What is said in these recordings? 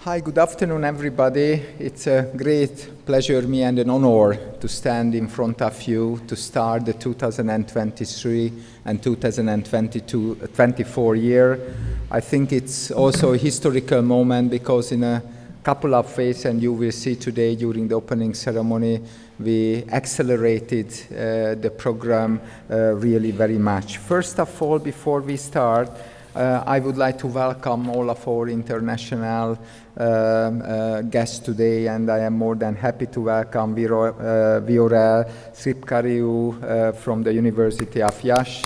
Hi, good afternoon, everybody. It's a great pleasure, me, and an honor to stand in front of you to start the 2023 and 2024 year. I think it's also a historical moment because in a couple of ways, and you will see today during the opening ceremony, we accelerated the program really very much. First of all, before we start, I would like to welcome all of our international guests today, and I am more than happy to welcome Viorel Sripkariu from the University of Iași.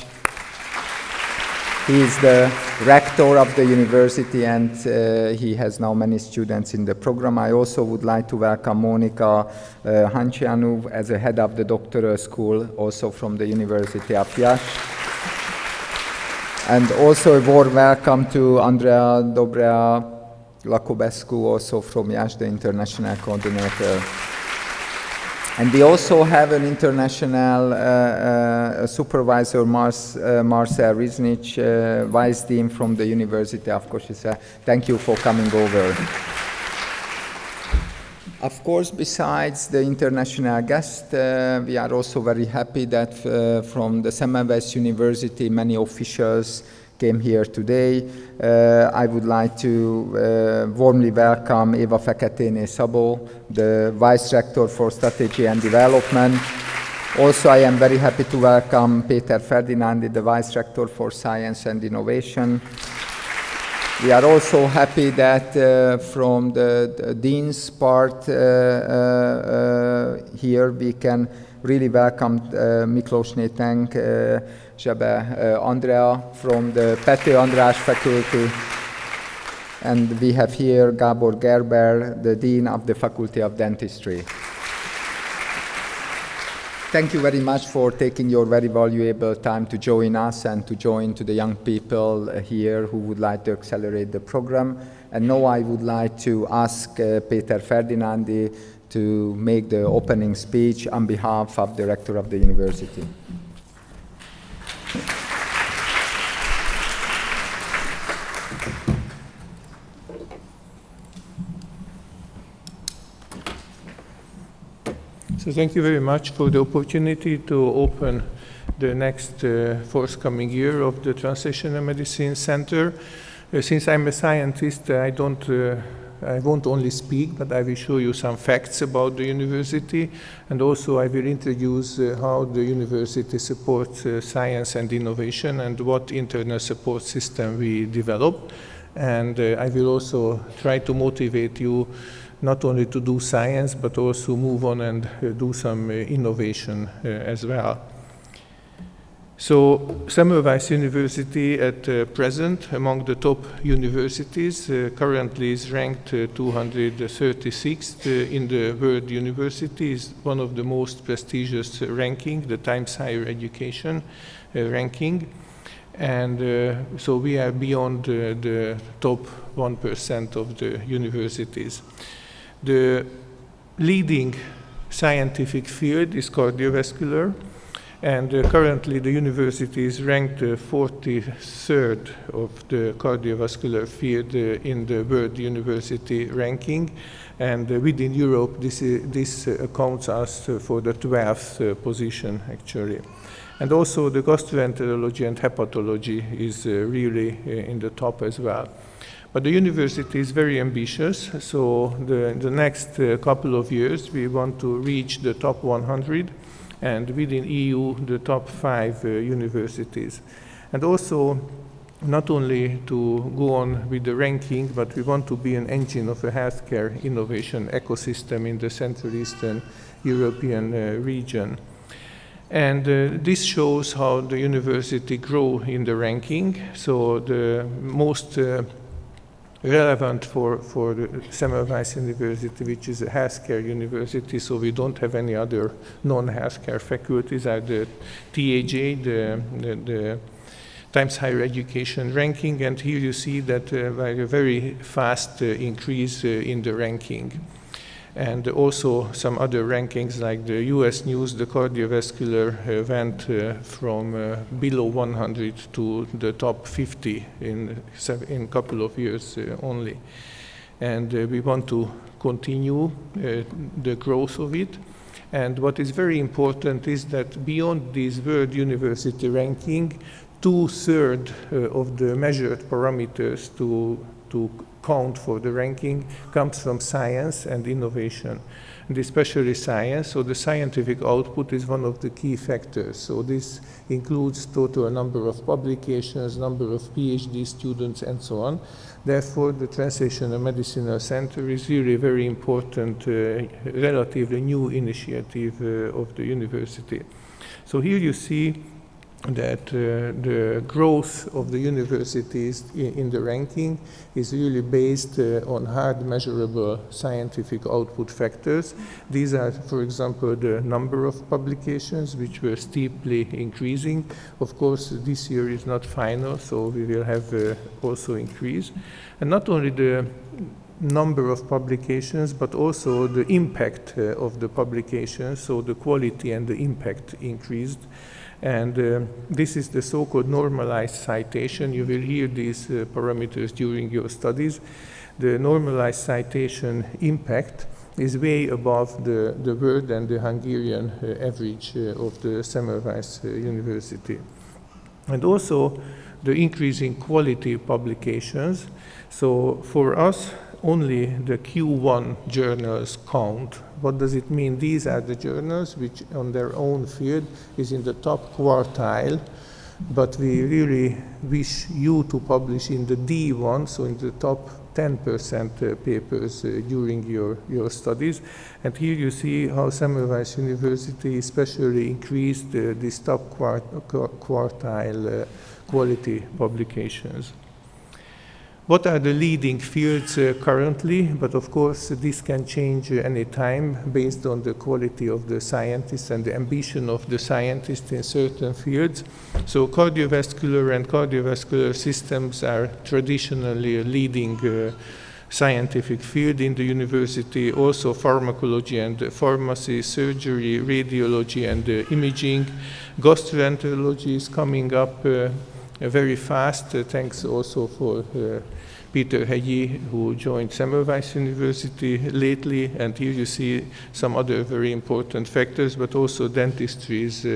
He is the rector of the university, and he has now many students in the program. I also would like to welcome Monica Hancianu as a head of the doctoral school, also from the University of Iași. And also a warm welcome to Andrea Dobrea Lacobescu, also from Iași, the international coordinator. And we also have an international supervisor, Marcel Riznic, Vice Dean from the University of Košice. Thank you for coming over. Of course, besides the international guests, we are also very happy that from the Semmelweis University, many officials came here today. I would like to warmly welcome Eva Feketényné-Szabó, the Vice Rector for Strategy and Development. Also, I am very happy to welcome Péter Ferdinandy, the Vice Rector for Science and Innovation. We are also happy that from the Dean's part here we can really welcome Miklós Nétenk, Zsebe Andrea from the Pető András Faculty. And we have here Gábor Gerber, the Dean of the Faculty of Dentistry. Thank you very much for taking your very valuable time to join us and to join to the young people here who would like to accelerate the program. And now I would like to ask Péter Ferdinandy to make the opening speech on behalf of the rector of the university. So thank you very much for the opportunity to open the next forthcoming year of the Translational Medicine Center. Since I'm a scientist, I won't only speak, but I will show you some facts about the university, and also I will introduce how the university supports science and innovation and what internal support system we develop. And I will also try to motivate you not only to do science, but also move on and do some innovation as well. So Semmelweis University at present, among the top universities, currently is ranked 236th in the world universities, one of the most prestigious ranking, the Times Higher Education ranking. And so we are beyond the top 1% of the universities. The leading scientific field is cardiovascular, and currently the university is ranked 43rd of the cardiovascular field in the World University ranking, and within Europe this accounts us for the 12th position actually. And also the gastroenterology and hepatology is really in the top as well. But the university is very ambitious, so in the next couple of years we want to reach the top 100, and within EU the top 5 universities. And also not only to go on with the ranking, but we want to be an engine of a healthcare innovation ecosystem in the Central Eastern European region. And this shows how the university grew in the ranking. So the most relevant for the Semmelweis University, which is a healthcare university, so we don't have any other non-healthcare faculties, are the TAJ, the Times Higher Education ranking, and here you see that by a very fast increase in the ranking. And also some other rankings like the US News, the cardiovascular went from below 100 to the top 50 in a couple of years only. and we want to continue the growth of it. And what is very important is that beyond this world university ranking, 2/3 of the measured parameters to count for the ranking comes from science and innovation, and especially science. So the scientific output is one of the key factors. So this includes total number of publications, number of PhD students, and so on. Therefore, the Translational Medicinal Center is really a very important, relatively new initiative of the university. So here you see that the growth of the universities in the ranking is really based on hard measurable scientific output factors. These are, for example, the number of publications, which were steeply increasing. Of course, this year is not final, so we will have also increase. And not only the number of publications, but also the impact of the publications, so the quality and the impact increased. And this is the so-called normalized citation. You will hear these parameters during your studies. The normalized citation impact is way above the world and the Hungarian average of the Semmelweis University. And also the increasing quality publications. So for us, only the Q1 journals count. What does it mean? These are the journals which on their own field is in the top quartile, but we really wish you to publish in the D1, so in the top 10% papers during your studies. And here you see how Semmelweis University especially increased this top quartile quality publications. What are the leading fields currently? But of course, this can change any time based on the quality of the scientists and the ambition of the scientists in certain fields. So cardiovascular and cardiovascular systems are traditionally a leading scientific field in the university. Also pharmacology and pharmacy, surgery, radiology and imaging. Gastroenterology is coming up very fast, thanks also for Péter Hegyi, who joined Semmelweis University lately, and here you see some other very important factors, but also dentistry is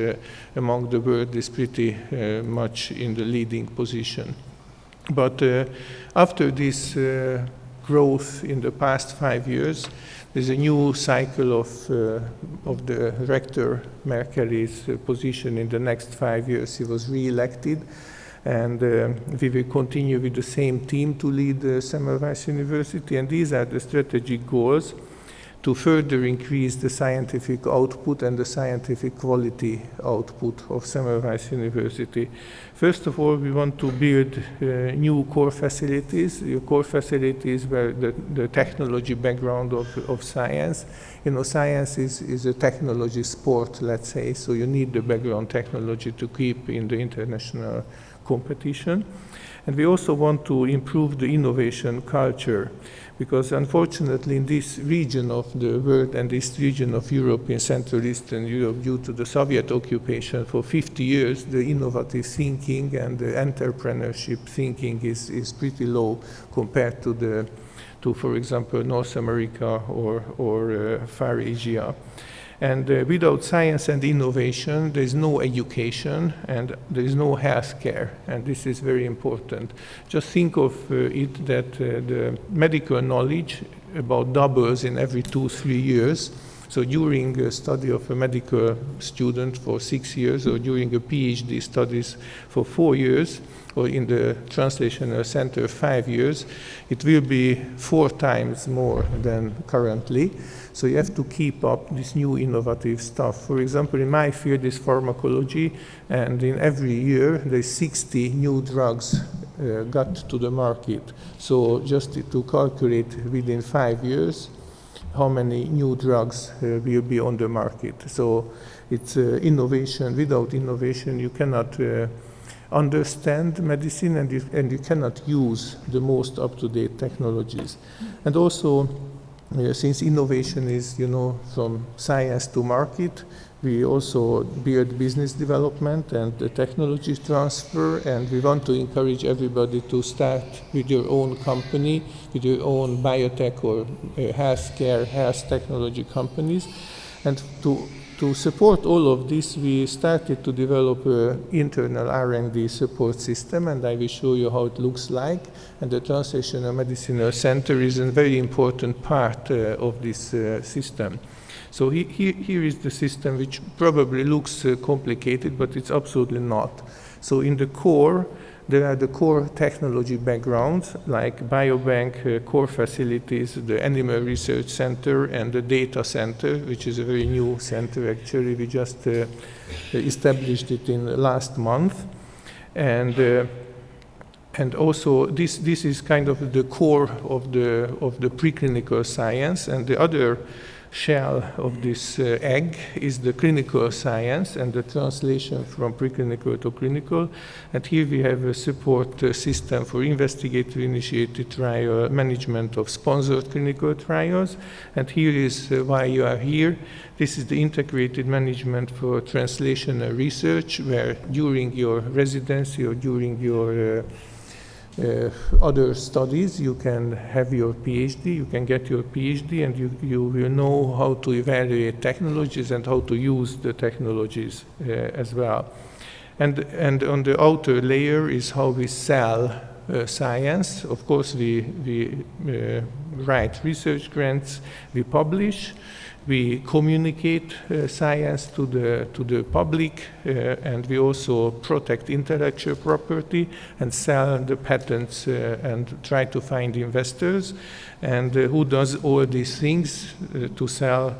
among the world is pretty much in the leading position. But after this growth in the past 5 years, there's a new cycle of the rector Merkel's position in the next 5 years. He was re-elected. And we will continue with the same team to lead Semmelweis University. And these are the strategic goals to further increase the scientific output and the scientific quality output of Semmelweis University. First of all, we want to build new core facilities where the technology background of science. You know, science is a technology sport, let's say, so you need the background technology to keep in the international competition. And we also want to improve the innovation culture, because unfortunately in this region of the world and this region of Europe, in Central Eastern Europe, due to the Soviet occupation for 50 years, the innovative thinking and the entrepreneurship thinking is pretty low compared to for example, North America or Far Asia. And without science and innovation, there is no education and there is no healthcare, and this is very important. Just think of it that the medical knowledge about doubles in every 2-3 years. So during a study of a medical student for 6 years, or during a PhD studies for 4 years, or in the Translational Center 5 years, it will be 4 times more than currently. So you have to keep up this new innovative stuff. For example, in my field is pharmacology, and in every year there's 60 new drugs got to the market. So just to calculate within 5 years how many new drugs will be on the market. So it's innovation. Without innovation, you cannot understand medicine, and you cannot use the most up-to-date technologies. And also, since innovation is, from science to market, We also build business development and the technology transfer, and we want to encourage everybody to start with your own company, with your own biotech or healthcare, health technology companies. And to support all of this, we started to develop an internal R&D support system, and I will show you how it looks like. And the Translational Medicinal Center is a very important part of this system. So here is the system, which probably looks complicated, but it's absolutely not. So in the core, there are the core technology backgrounds, like biobank, core facilities, the Animal Research Center, and the Data Center, which is a very new center, actually. We just established it in last month. And also, this is kind of the core of the preclinical science, and the other shell of this egg is the clinical science and the translation from preclinical to clinical. And here we have a support system for investigator-initiated trial, management of sponsored clinical trials. And here is why you are here. This is the integrated management for translational research, where during your residency or during your other studies, you can have your PhD, you can get your PhD, and you will know how to evaluate technologies and how to use the technologies as well. And on the outer layer is how we sell science. Of course, we write research grants, we publish, we communicate science to the public, and we also protect intellectual property and sell the patents and try to find investors. And who does all these things to sell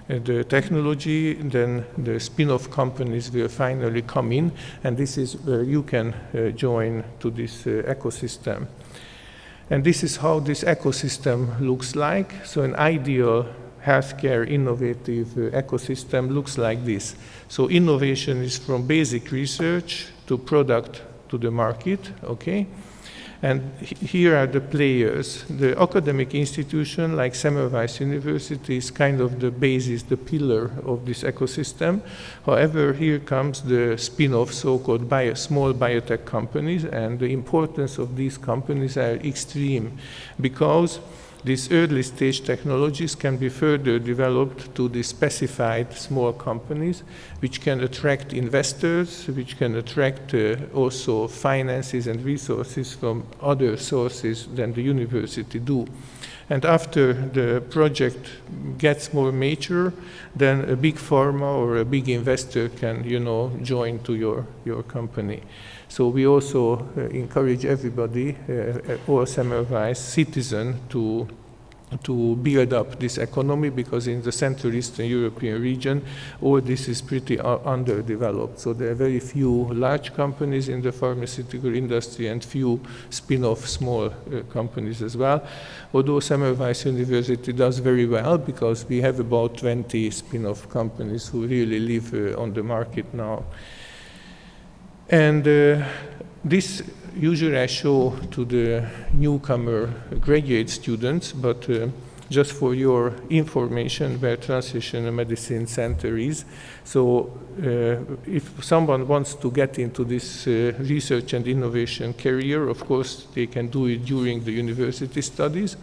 the technology? Then the spin-off companies will finally come in, and this is where you can join to this ecosystem. And this is how this ecosystem looks like. So an ideal healthcare innovative ecosystem looks like this. So innovation is from basic research to product to the market, okay? And here are the players. The academic institution like Semmelweis University is kind of the basis, the pillar of this ecosystem. However, here comes the spin-off, so-called small biotech companies, and the importance of these companies are extreme, because these early stage technologies can be further developed to the specified small companies, which can attract investors, which can attract also finances and resources from other sources than the university do. And after the project gets more mature, then a big pharma or a big investor can, join to your company. So we also encourage everybody, all Semmelweis citizen, to build up this economy, because in the Central Eastern European region, all this is pretty underdeveloped. So there are very few large companies in the pharmaceutical industry and few spin-off small companies as well. Although Semmelweis University does very well, because we have about 20 spin-off companies who really live on the market now. And this usually I show to the newcomer graduate students, but just for your information, where Translational Medicine Center is. So if someone wants to get into this research and innovation career, of course, they can do it during the university studies.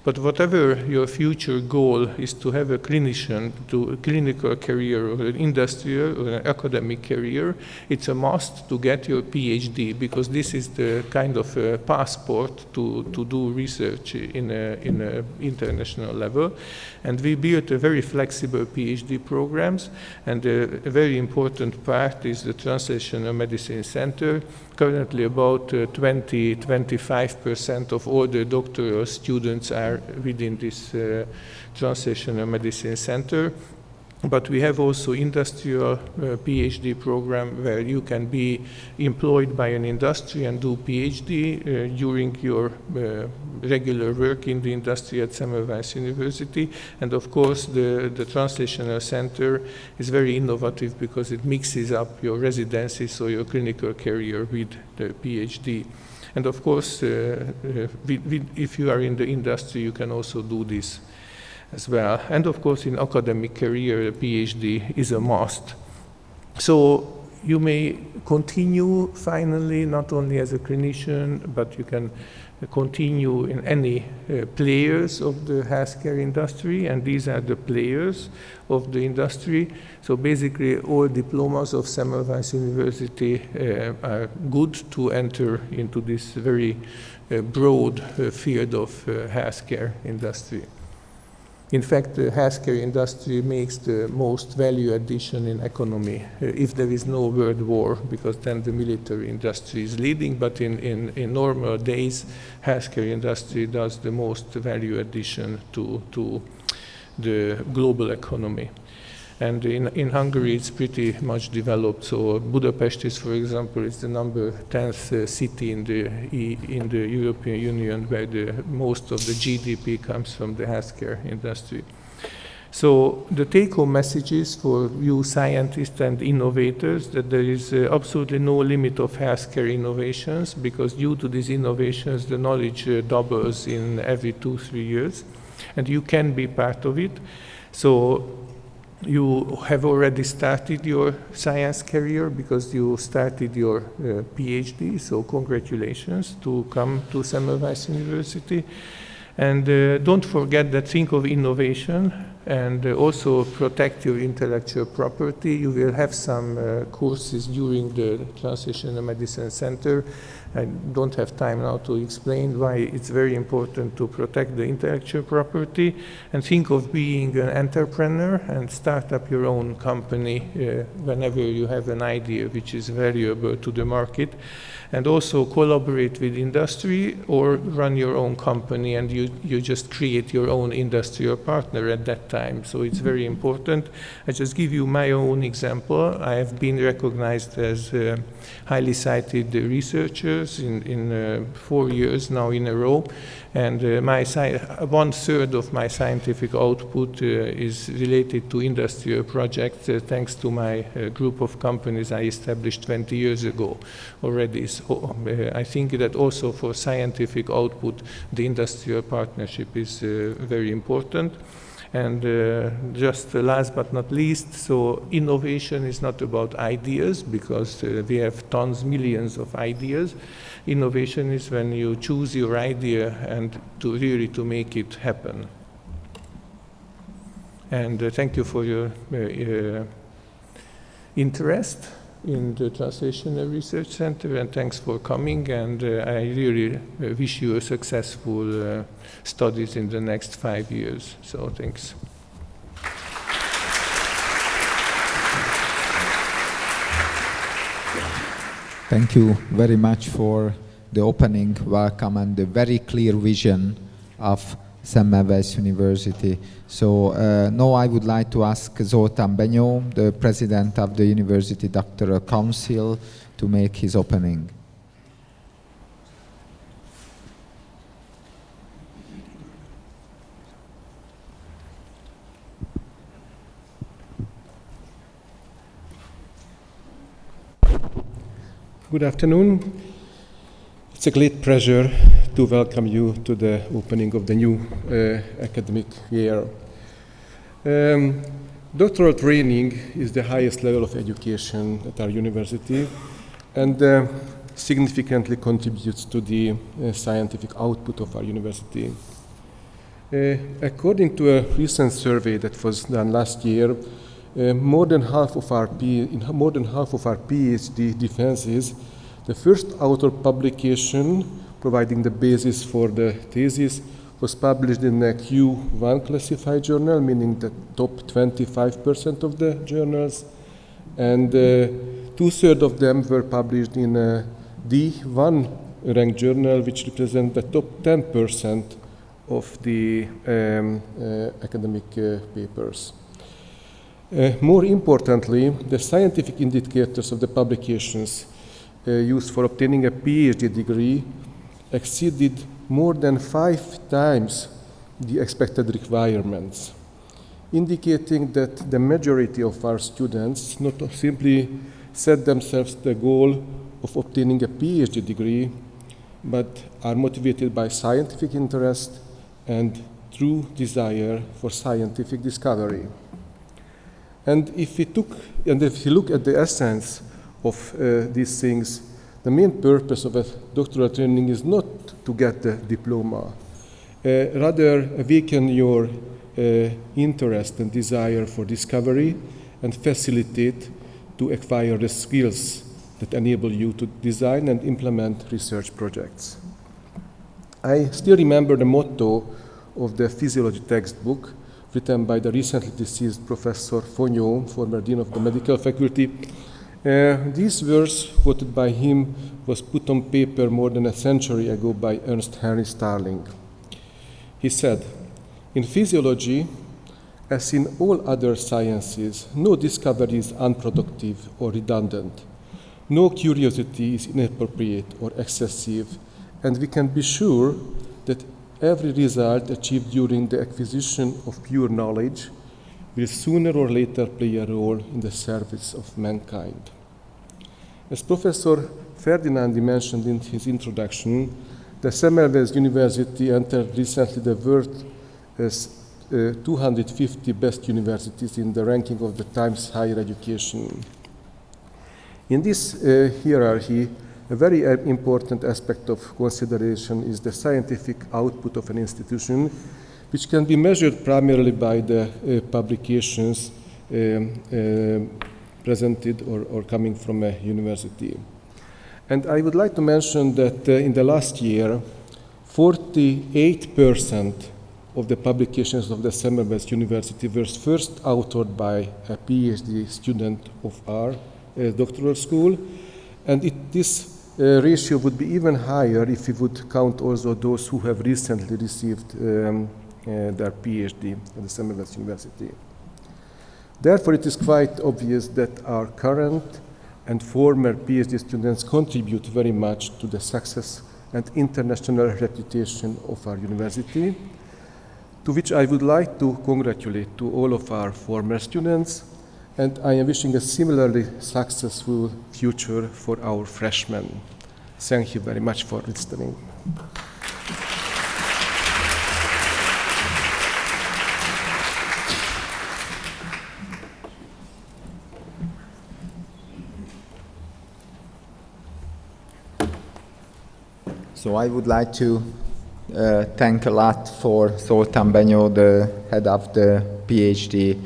But whatever your future goal is, to have a clinical career or an industrial or an academic career, it's a must to get your PhD, because this is the kind of passport to do research in an international level. And we built a very flexible PhD programs, and a very important part is the Translational Medicine Center. Currently about 20-25% of all the doctoral students are within this Translational Medicine Center. But we have also industrial PhD program, where you can be employed by an industry and do PhD during your regular work in the industry at Semmelweis University. And of course, the Translational Center is very innovative, because it mixes up your residency, so your clinical career, with the PhD. And of course, if you are in the industry, you can also do this. as well. And of course, in academic career, a PhD is a must. So you may continue finally, not only as a clinician, but you can continue in any players of the healthcare industry, and these are the players of the industry. So basically all diplomas of Semmelweis University are good to enter into this very broad field of healthcare industry. In fact, the healthcare industry makes the most value addition in economy if there is no world war, because then the military industry is leading, but in normal days, healthcare industry does the most value addition to the global economy. And in Hungary, it's pretty much developed. So Budapest is, for example, is the number 10th city in the European Union where most of the GDP comes from the healthcare industry. So the take-home messages for you scientists and innovators that there is absolutely no limit of healthcare innovations, because due to these innovations, the knowledge doubles in every 2-3 years, and you can be part of it. So you have already started your science career because you started your PhD, so congratulations to come to Semmelweis University. And don't forget that, think of innovation and also protect your intellectual property. You will have some courses during the Translational Medicine Center. I don't have time now to explain why it's very important to protect the intellectual property, and think of being an entrepreneur and start up your own company whenever you have an idea which is valuable to the market, and also collaborate with industry or run your own company, and you just create your own industrial partner at that time. So it's very important. I just give you my own example. I have been recognized as highly cited researchers in 4 years now in a row, and 1/3 of my scientific output is related to industrial projects thanks to my group of companies I established 20 years ago already. So I think that also for scientific output, the industrial partnership is very important. And just last but not least, so innovation is not about ideas, because we have tons, millions of ideas. Innovation is when you choose your idea and to make it happen. And thank you for your interest in the Translational Research Center, and thanks for coming, and I really wish you a successful studies in the next 5 years. So thanks. Thank you very much for the opening welcome and the very clear vision of Semmelweis University. So now I would like to ask Zoltán Benyó, the president of the University Doctoral Council, to make his opening. Good afternoon. It's a great pleasure to welcome you to the opening of the new academic year. Doctoral training is the highest level of education at our university, and significantly contributes to the scientific output of our university. According to a recent survey that was done last year, more than half of our PhD defenses, the first author publication providing the basis for the thesis was published in a Q1 classified journal, meaning the top 25% of the journals, and 2/3 of them were published in a D1 ranked journal, which represents the top 10% of the academic papers. More importantly, the scientific indicators of the publications used for obtaining a PhD degree exceeded more than 5 times the expected requirements, indicating that the majority of our students not simply set themselves the goal of obtaining a PhD degree, but are motivated by scientific interest and true desire for scientific discovery. And if we look at the essence of these things, the main purpose of a doctoral training is not to get the diploma, rather awaken your interest and desire for discovery and facilitate to acquire the skills that enable you to design and implement research projects. I still remember the motto of the physiology textbook written by the recently deceased Professor Benyó, former Dean of the Medical Faculty. These words quoted by him was put on paper more than a century ago by Ernst Henry Starling. He said, "In physiology, as in all other sciences, no discovery is unproductive or redundant. No curiosity is inappropriate or excessive, and we can be sure that every result achieved during the acquisition of pure knowledge will sooner or later play a role in the service of mankind." As Professor Ferdinandy mentioned in his introduction, the Semmelweis University entered recently the world as 250 best universities in the ranking of the Times Higher Education. In this hierarchy, a very important aspect of consideration is the scientific output of an institution, which can be measured primarily by the publications presented or coming from a university. And I would like to mention that in the last year, 48% of the publications of the Semmelweis University were first authored by a PhD student of our doctoral school, and this ratio would be even higher if we would count also those who have recently received their PhD at the Semmelweis University. Therefore, it is quite obvious that our current and former PhD students contribute very much to the success and international reputation of our university, to which I would like to congratulate to all of our former students, and I am wishing a similarly successful future for our freshmen. Thank you very much for listening. So I would like to thank a lot for Zoltán Benyó, the head of the PhD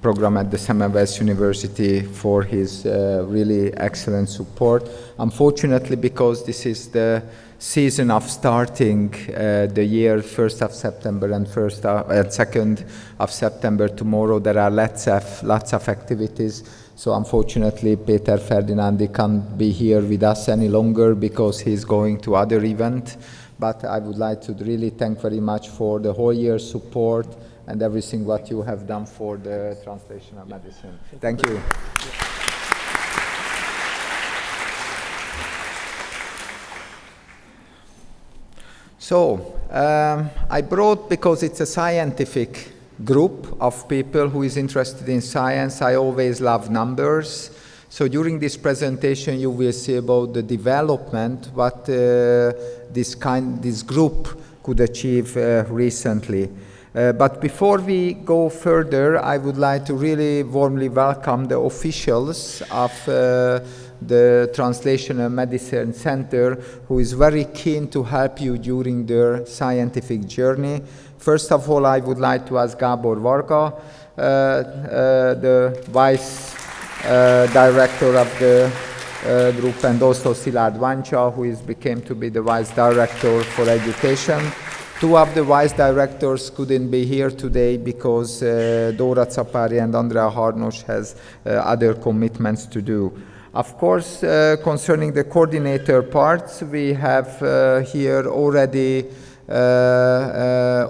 program at the Semmelweis University, for his really excellent support. Unfortunately, because this is the season of starting the year, 1st of September and 2nd of September tomorrow, there are lots of activities. So unfortunately, Péter Ferdinandy can't be here with us any longer because he's going to other event. But I would like to really thank very much for the whole year's support and everything what you have done for the translational medicine. Thank you. So I brought, because it's a scientific group of people who is interested in science, I always love numbers. So during this presentation you will see about the development, what this group could achieve recently. But before we go further, I would like to really warmly welcome the officials of the Translational Medicine Center, who is very keen to help you during their scientific journey. First of all, I would like to ask Gábor Varga, the Vice Director of the group, and also Szilárd Vancsa, who became to be the Vice Director for Education. Two of the Vice Directors couldn't be here today because Dóra Czapáry and Andrea Harnos has other commitments to do. Of course, concerning the coordinator parts, we have here already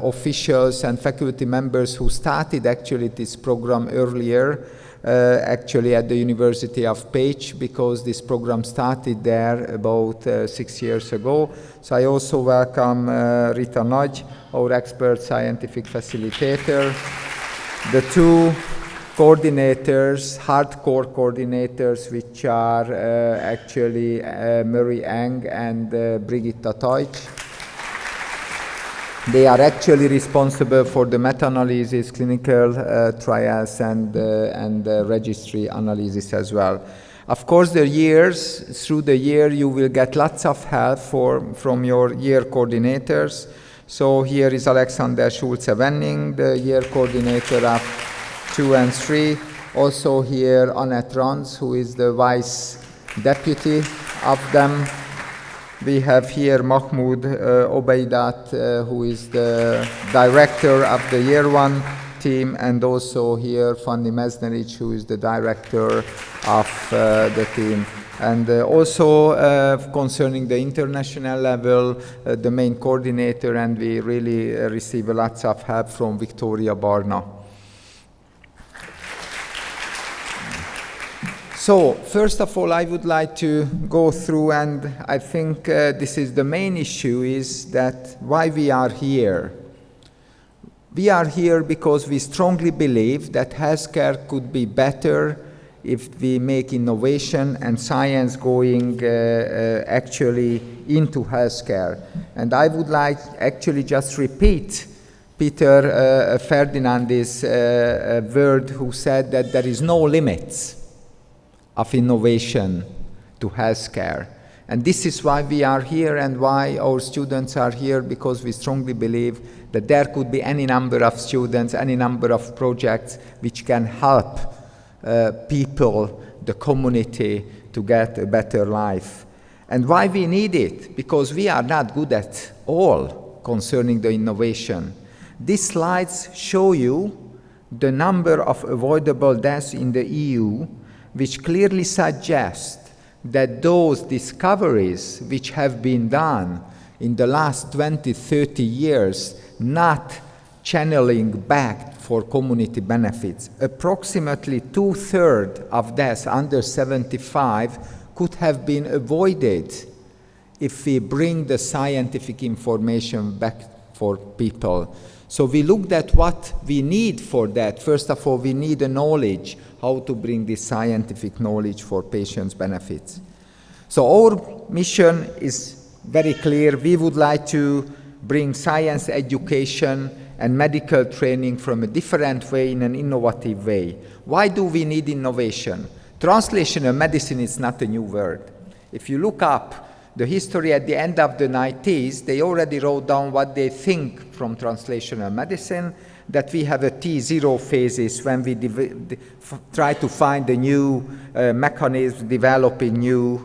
officials and faculty members who started actually this program earlier, actually at the University of Pécs, because this program started there about 6 years ago. So I also welcome Rita Nagy, our expert scientific facilitator, the two coordinators, hardcore coordinators, which are actually Murray Eng and Brigitta Teutsch. They are actually responsible for the meta-analysis, clinical trials, and registry analysis as well. Of course, through the year, you will get lots of help from your year coordinators. So here is Alexander Schulze-Wenning, the year coordinator of 2 and 3. Also here, Annette Ranz, who is the vice deputy of them. We have here Mahmoud Obeidat, who is the director of the year 1 team, and also here Fanny Mesneric, who is the director of the team. And also concerning the international level, the main coordinator, and we really receive lots of help from Victoria Barna. So, first of all, I would like to go through, and I think this is the main issue, is that why we are here. We are here because we strongly believe that healthcare could be better if we make innovation and science going actually into healthcare. And I would like actually just repeat Péter Ferdinandy's word, who said that there is no limits of innovation to healthcare. And this is why we are here and why our students are here, because we strongly believe that there could be any number of students, any number of projects which can help people, the community, to get a better life. And why we need it? Because we are not good at all concerning the innovation. These slides show you the number of avoidable deaths in the EU, which clearly suggest that those discoveries which have been done in the last 20, 30 years, not channeling back for community benefits. Approximately 2/3 of deaths under 75 could have been avoided if we bring the scientific information back for people. So we looked at what we need for that. First of all, we need a knowledge, how to bring this scientific knowledge for patients' benefits. So our mission is very clear. We would like to bring science education and medical training from a different way, in an innovative way. Why do we need innovation? Translational medicine is not a new word. If you look up the history at the end of the 90s, they already wrote down what they think from translational medicine, that we have a T0 phases when we try to find a new mechanism, developing new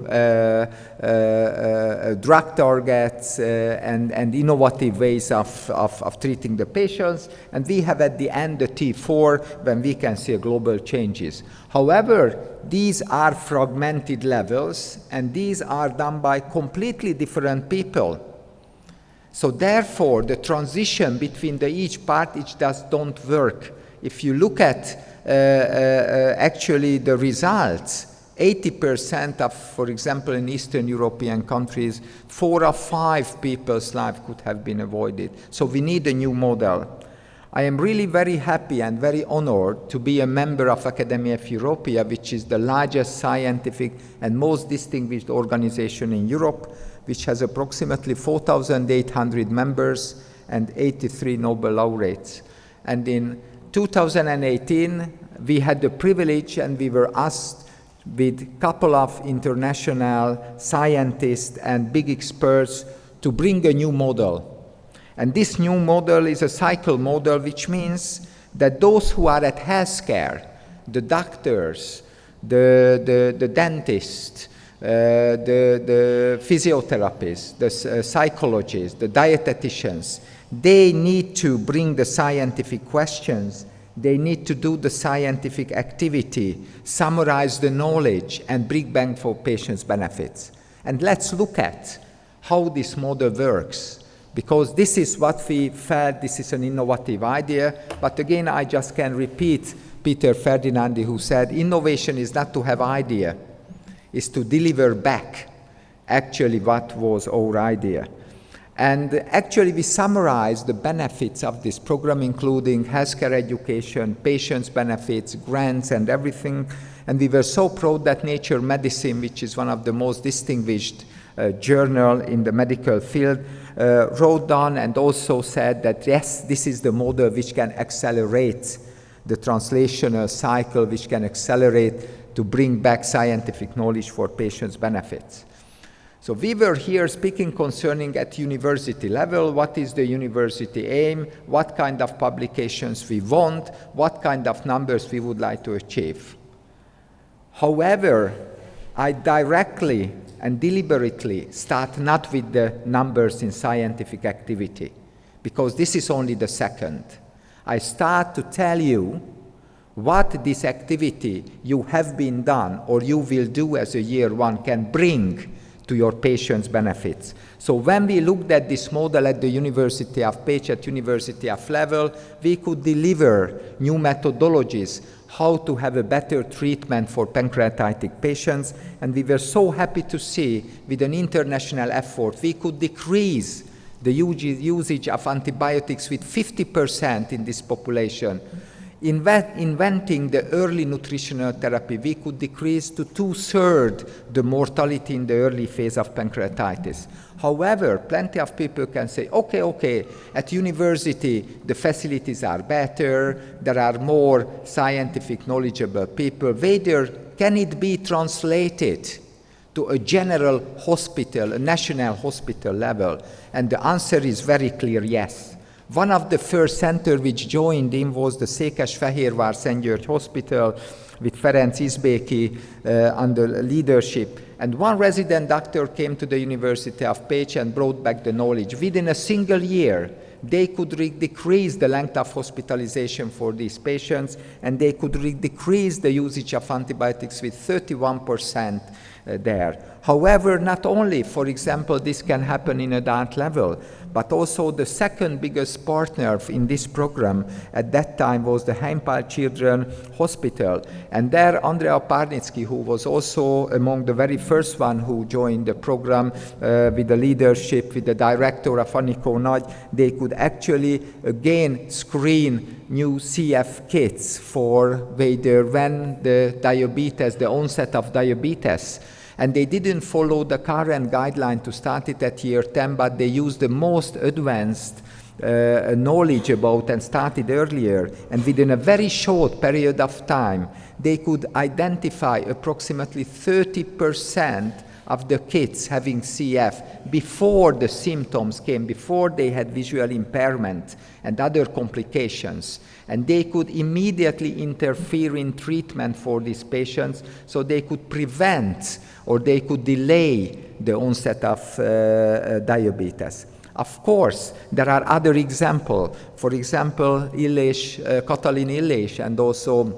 drug targets and innovative ways of treating the patients. And we have at the end the T4 when we can see global changes. However, these are fragmented levels, and these are done by completely different people. So therefore, the transition between each part, it just don't work. If you look at actually the results, 80% of, for example, in Eastern European countries, 4 of 5 people's lives could have been avoided. So we need a new model. I am really very happy and very honored to be a member of Academia of Europea, which is the largest scientific and most distinguished organization in Europe, which has approximately 4,800 members and 83 Nobel laureates. And in 2018, we had the privilege, and we were asked with a couple of international scientists and big experts to bring a new model. And this new model is a cycle model, which means that those who are at healthcare, the doctors, the dentists, the physiotherapists, the psychologists, the dietitians, they need to bring the scientific questions, they need to do the scientific activity, summarize the knowledge, and bring back for patients' benefits. And let's look at how this model works, because this is what we felt, this is an innovative idea. But again, I just can repeat Péter Ferdinandy, who said, innovation is not to have idea, is to deliver back actually what was our idea. And actually we summarized the benefits of this program, including healthcare education, patients' benefits, grants, and everything. And we were so proud that Nature Medicine, which is one of the most distinguished journal in the medical field, wrote down and also said that yes, this is the model which can accelerate the translational cycle, which can accelerate to bring back scientific knowledge for patients' benefits. So we were here speaking concerning at university level, what is the university aim, what kind of publications we want, what kind of numbers we would like to achieve. However, I directly and deliberately start not with the numbers in scientific activity, because this is only the second. I start to tell you what this activity you have been done or you will do as a year one can bring to your patients' benefits. So when we looked at this model at the University of Pécs, at University of level, we could deliver new methodologies how to have a better treatment for pancreatitic patients, and we were so happy to see with an international effort we could decrease the usage of antibiotics with 50% in this population. Inventing the early nutritional therapy, we could decrease to 2/3 the mortality in the early phase of pancreatitis. However, plenty of people can say, okay, at university the facilities are better, there are more scientific knowledgeable people. Whether can it be translated to a general hospital, a national hospital level? And the answer is very clear, yes. One of the first centers which joined in was the Székesfehérvár Szent György Hospital with Ferenc Izbéki under leadership. And one resident doctor came to the University of Pécs and brought back the knowledge. Within a single year, they could decrease the length of hospitalization for these patients, and they could decrease the usage of antibiotics with 31% there. However, not only, for example, this can happen in adult level, but also the second biggest partner in this program at that time was the Heimpál Children Hospital. And there, Andrea Parnitsky, who was also among the very first one who joined the program with the leadership, with the director of Anikó Nagy, they could actually again screen new CF kids for whether when the diabetes, the onset of diabetes. And they didn't follow the current guideline to start it at year 10, but they used the most advanced knowledge about and started earlier. And within a very short period of time, they could identify approximately 30% of the kids having CF before the symptoms came, before they had visual impairment and other complications. And they could immediately interfere in treatment for these patients, so they could prevent or they could delay the onset of diabetes. Of course, there are other examples. For example, Katalin Illés and also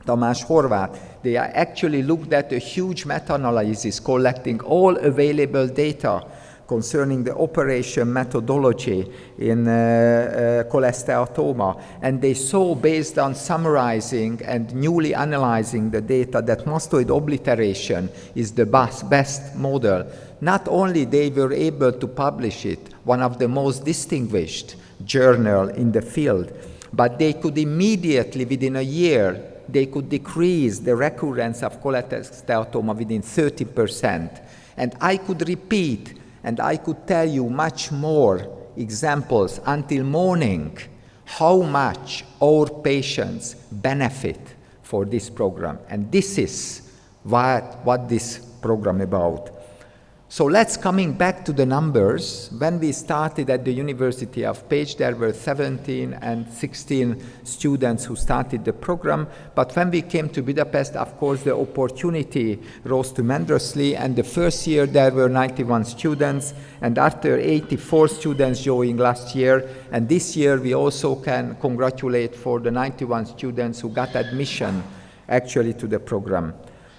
Tamás Horváth, they actually looked at a huge meta-analysis collecting all available data concerning the operation methodology in cholesteatoma. And they saw, based on summarizing and newly analyzing the data, that mastoid obliteration is the best model. Not only they were able to publish it, one of the most distinguished journal in the field, but they could immediately, within a year, they could decrease the recurrence of cholesteatoma within 30%. And I could repeat, and I could tell you much more examples until morning how much our patients benefit for this program. And this is what this program about. So let's coming back to the numbers. When we started at the University of Pécs, there were 17 and 16 students who started the program. But when we came to Budapest, of course, the opportunity rose tremendously. And the first year, there were 91 students. And after 84 students joining last year. And this year, we also can congratulate for the 91 students who got admission actually to the program.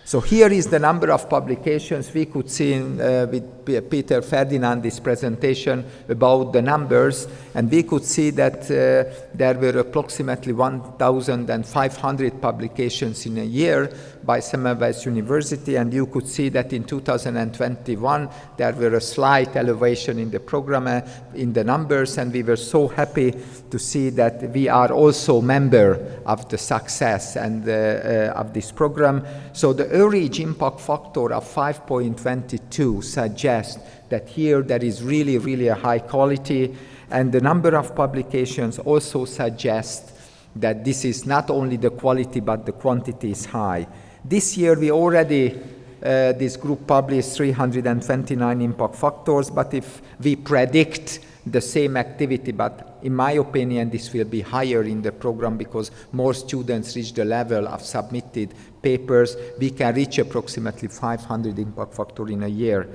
So here is the number of publications we could see with Péter Ferdinandy's presentation about the numbers, and we could see that there were approximately 1,500 publications in a year by Semmelweis University, and you could see that in 2021 there were a slight elevation in the program, in the numbers, and we were so happy to see that we are also member of the success and of this program. So the average impact factor of 5.22 suggests that here there is really, really a high quality, and the number of publications also suggests that this is not only the quality but the quantity is high. This year we already, this group published 329 impact factors, but if we predict the same activity, but in my opinion this will be higher in the program because more students reach the level of submitted papers, we can reach approximately 500 impact factor in a year.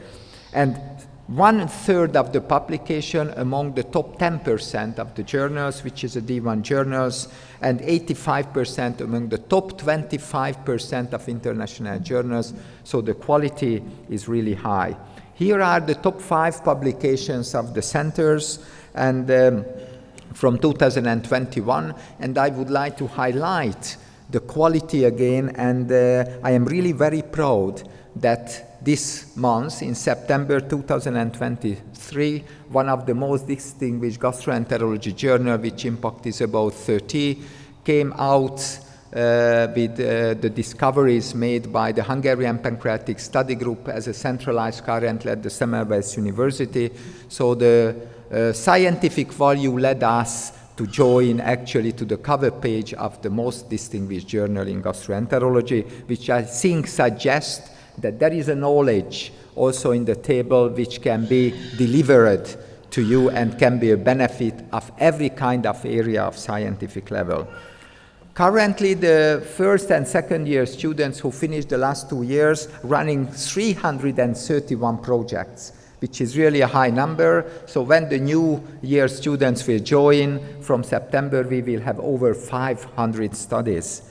And 1/3 of the publication among the top 10% of the journals, which is the D1 journals, and 85% among the top 25% of international journals, so the quality is really high. Here are the top 5 publications of the centers and from 2021, and I would like to highlight the quality again, and I am really very proud that this month, in September 2023, one of the most distinguished gastroenterology journal, which impact is about 30, came out with the discoveries made by the Hungarian Pancreatic Study Group as a centralized currently at the Semmelweis University. So the scientific value led us to join actually to the cover page of the most distinguished journal in gastroenterology, which I think suggests that there is a knowledge also in the table which can be delivered to you and can be a benefit of every kind of area of scientific level. Currently, the first and second year students who finished the last 2 years running 331 projects, which is really a high number. So when the new year students will join from September, we will have over 500 studies.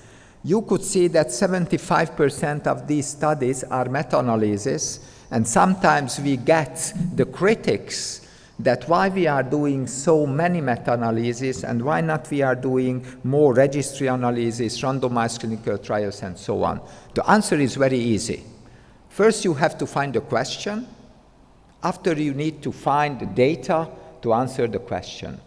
You could see that 75% of these studies are meta-analysis, and sometimes we get the critics that why we are doing so many meta-analyses and why not we are doing more registry analysis, randomized clinical trials, and so on. The answer is very easy. First, you have to find a question. After, you need to find the data to answer the question.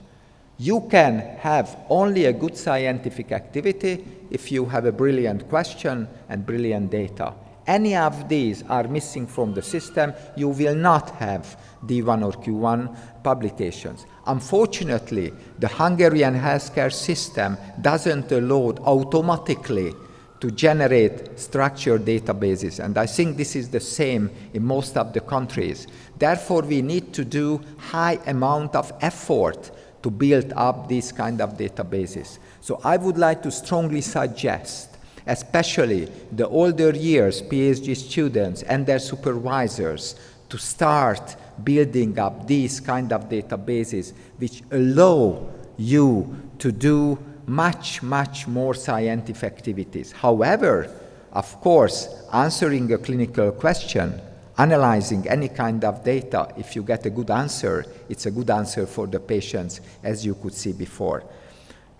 You can have only a good scientific activity if you have a brilliant question and brilliant data. Any of these are missing from the system, you will not have D1 or Q1 publications. Unfortunately, the Hungarian healthcare system doesn't allow automatically to generate structured databases, and I think this is the same in most of the countries. Therefore, we need to do high amount of effort to build up these kind of databases. So I would like to strongly suggest, especially the older years PhD students and their supervisors, to start building up these kind of databases which allow you to do much, much more scientific activities. However, of course, answering a clinical question, analyzing any kind of data, if you get a good answer, it's a good answer for the patients, as you could see before.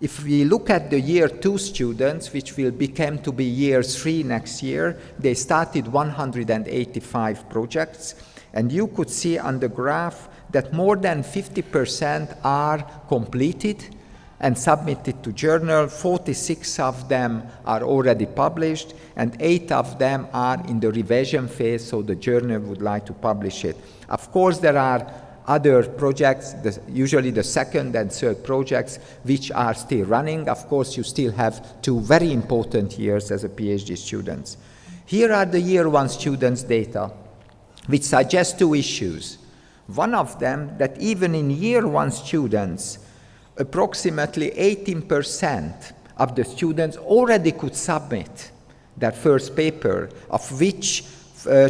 If we look at the year 2 students, which will become to be year 3 next year, they started 185 projects, and you could see on the graph that more than 50% are completed and submitted to journal. 46 of them are already published, and 8 of them are in the revision phase, so the journal would like to publish it. Of course, there are other projects, usually the second and third projects, which are still running. Of course, you still have 2 very important years as a PhD students. Here are the year 1 students' data, which suggests 2 issues. One of them, that even in year 1 students, approximately 18% of the students already could submit their first paper, of which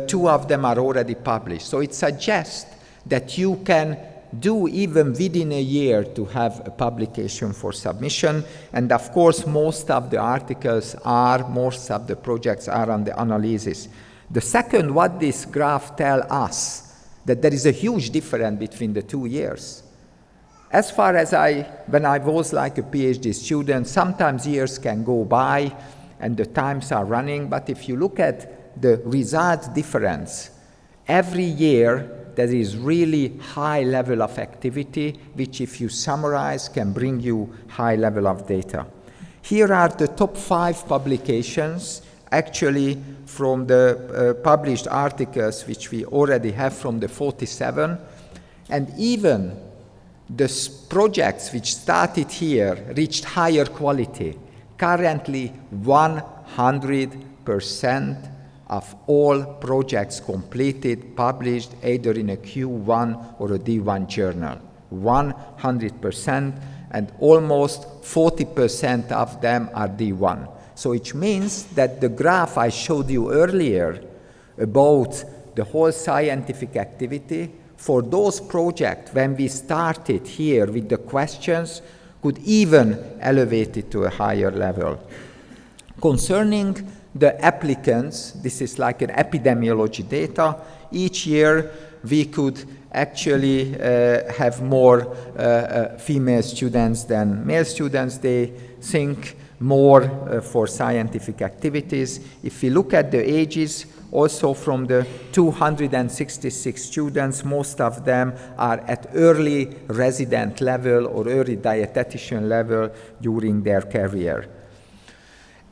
2 of them are already published. So it suggests that you can do even within a year to have a publication for submission. And of course, most of the articles are, most of the projects are on the analysis. The second, what this graph tells us, that there is a huge difference between the 2 years. As far as when I was like a PhD student, sometimes years can go by and the times are running, but if you look at the result difference, every year there is really high level of activity, which if you summarize can bring you high level of data. Here are the top 5 publications actually from the published articles which we already have from the 47, and even the projects which started here reached higher quality. Currently, 100% of all projects completed, published either in a Q1 or a D1 journal. 100%, and almost 40% of them are D1. So it means that the graph I showed you earlier about the whole scientific activity, for those projects, when we started here with the questions, could even elevate it to a higher level. Concerning the applicants, this is like an epidemiology data. Each year we could actually have more female students than male students. They think more for scientific activities. If we look at the ages, also from the 266 students, most of them are at early resident level or early dietitian level during their career.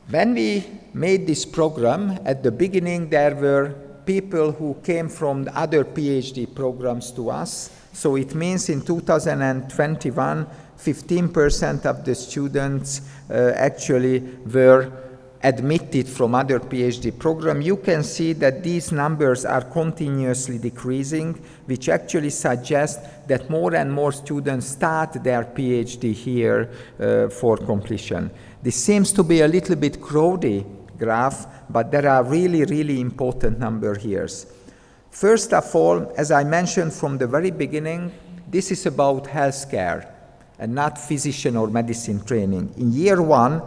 When we made this program, at the beginning there were people who came from other PhD programs to us. So it means in 2021, 15% of the students actually were admitted from other PhD program. You can see that these numbers are continuously decreasing, which actually suggests that more and more students start their PhD here for completion. This seems to be a little bit crowded graph, but there are really, really important numbers here. First of all, as I mentioned from the very beginning, this is about healthcare and not physician or medicine training. In year one,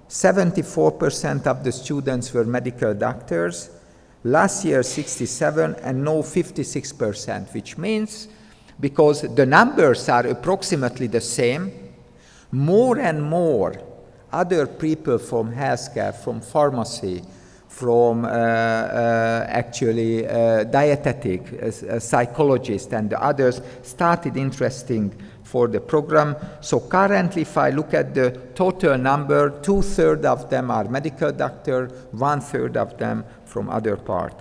74% of the students were medical doctors. Last year, 67%, and now 56%, which means, because the numbers are approximately the same, more and more other people from healthcare, from pharmacy, from dietetic, psychologists, and the others started interesting for the program. So currently, if I look at the total number, 2/3 of them are medical doctor, 1/3 of them from other part.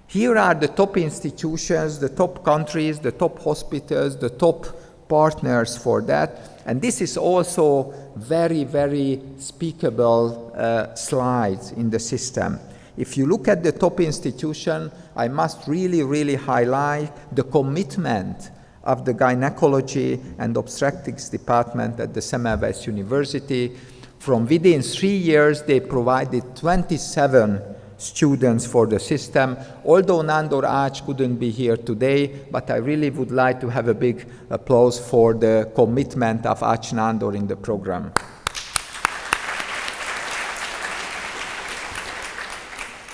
Here are the top institutions, the top countries, the top hospitals, the top partners for that. And this is also very, very speakable slides in the system. If you look at the top institution, I must really, really highlight the commitment of the gynecology and obstetrics department at the Semmelweis University. From within 3 years, they provided 27 students for the system. Although Nandor Ács couldn't be here today, but I really would like to have a big applause for the commitment of Ács Nandor in the program.